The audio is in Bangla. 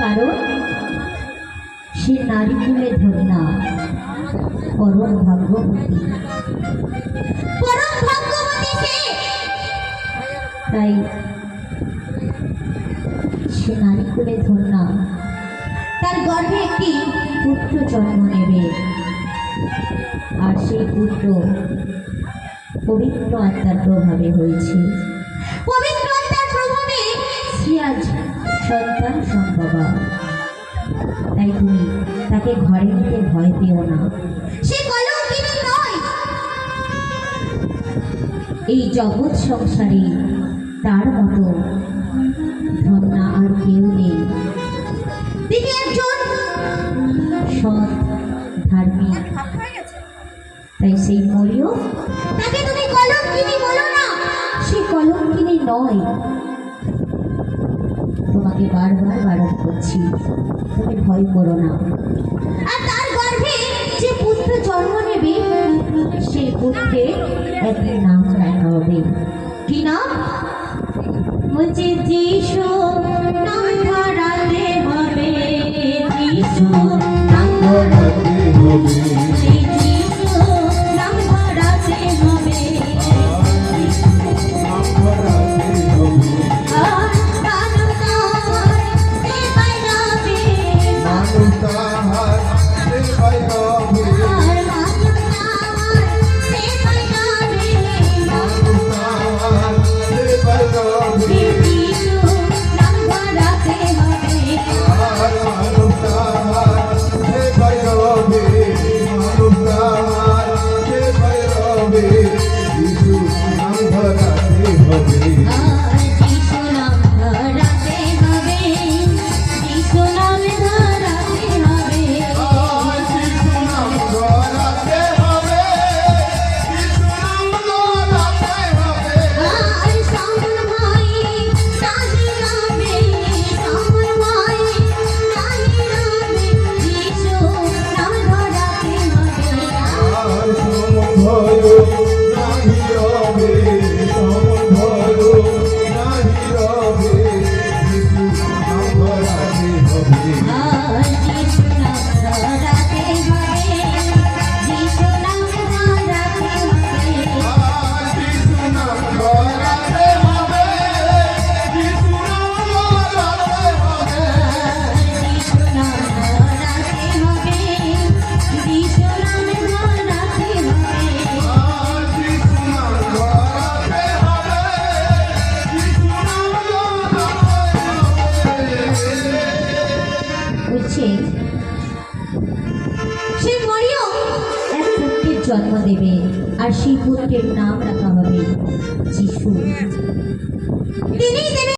কারণ সে নারী কুলে ধন্যা, পরম ভাগ্যবতী, পরম ভাগ্যবতী সে। তাই সে নারী কুলে ধন্যা, তার গর্ভে একটি পুত্র জন্ম নেবে, আর সেই পুত্র পবিত্র আত্মার প্রভাবে হয়েছে। পবিত্র আত্মার প্রভাবে সে আজ সন্তান সম্ভবা। তাই তুমি তাকে ঘরে নিতে ভয় পেও না, সে কলঙ্কিনী নয়। এই জগৎ সংসারে তার মতো ধন্যা আর কেউ নেই। তিনি একজন সৎ ধার্মিক। তাই সেই মরিও তাকে তুমি কলঙ্কিনী বলো না, সে কলঙ্কিনী নয়। তোমাকে বারবার বারণ করছি, তুমি ভয় করো না। আর তার গর্ভে যে পুত্র জন্ম নেবে, সেই পুত্রের একটি নাম রাখা হবে। কি নাম? বলছে যিশু নাম ধরাতে হবে, যিশু নাম ধরাতে হবে, যিশু নাম ধরাতে হবে, নাম ধরাতে হবে। আর মানুষ তাহার সেবায় রবে, মানুষ তাহার সেবায় রবে, আর মানুষ তাহার সেবায় রবে, মানুষ তাহার সেবায় রবে। যিশু নাম ধরাতে হবে, আর মানুষ তাহার সেবায় রবে, মানুষ তাহার সেবায় রবে। যিশু নাম ধরাতে হবে, আর যিশু নাম ধরাতে হবে, যিশু নাম ধরাতে হবে, আর যিশু নাম ধরাতে হবে, যিশু নাম ধরাতে হবে। আর সামন ভাই নাহি রবে, সামন ভাই নাহি রবে, যিশু নাম ধরাতে হবে, আর সামন ভাই নাহি রবে, সামন ভাই নাহি রবে, যিশু নাম ধরাতে হবে, আর যিশু নাম ধরাতে হবে, যিশু নাম ধরাতে হবে, আর যিশু নাম ধরাতে হবে, যিশু নাম ধরাতে হবে, যিশু নাম ধরাতে হবে, যিশু নাম ধরাতে হবে, আর যিশু নাম ধরাতে হবে, যিশু নাম ধরাতে হবে। বলছে সেই মরিয়ম এক পুত্রের জন্ম দেবে, আর সেই পুত্রের নাম রাখা হবে যিশু। তিনি দেবে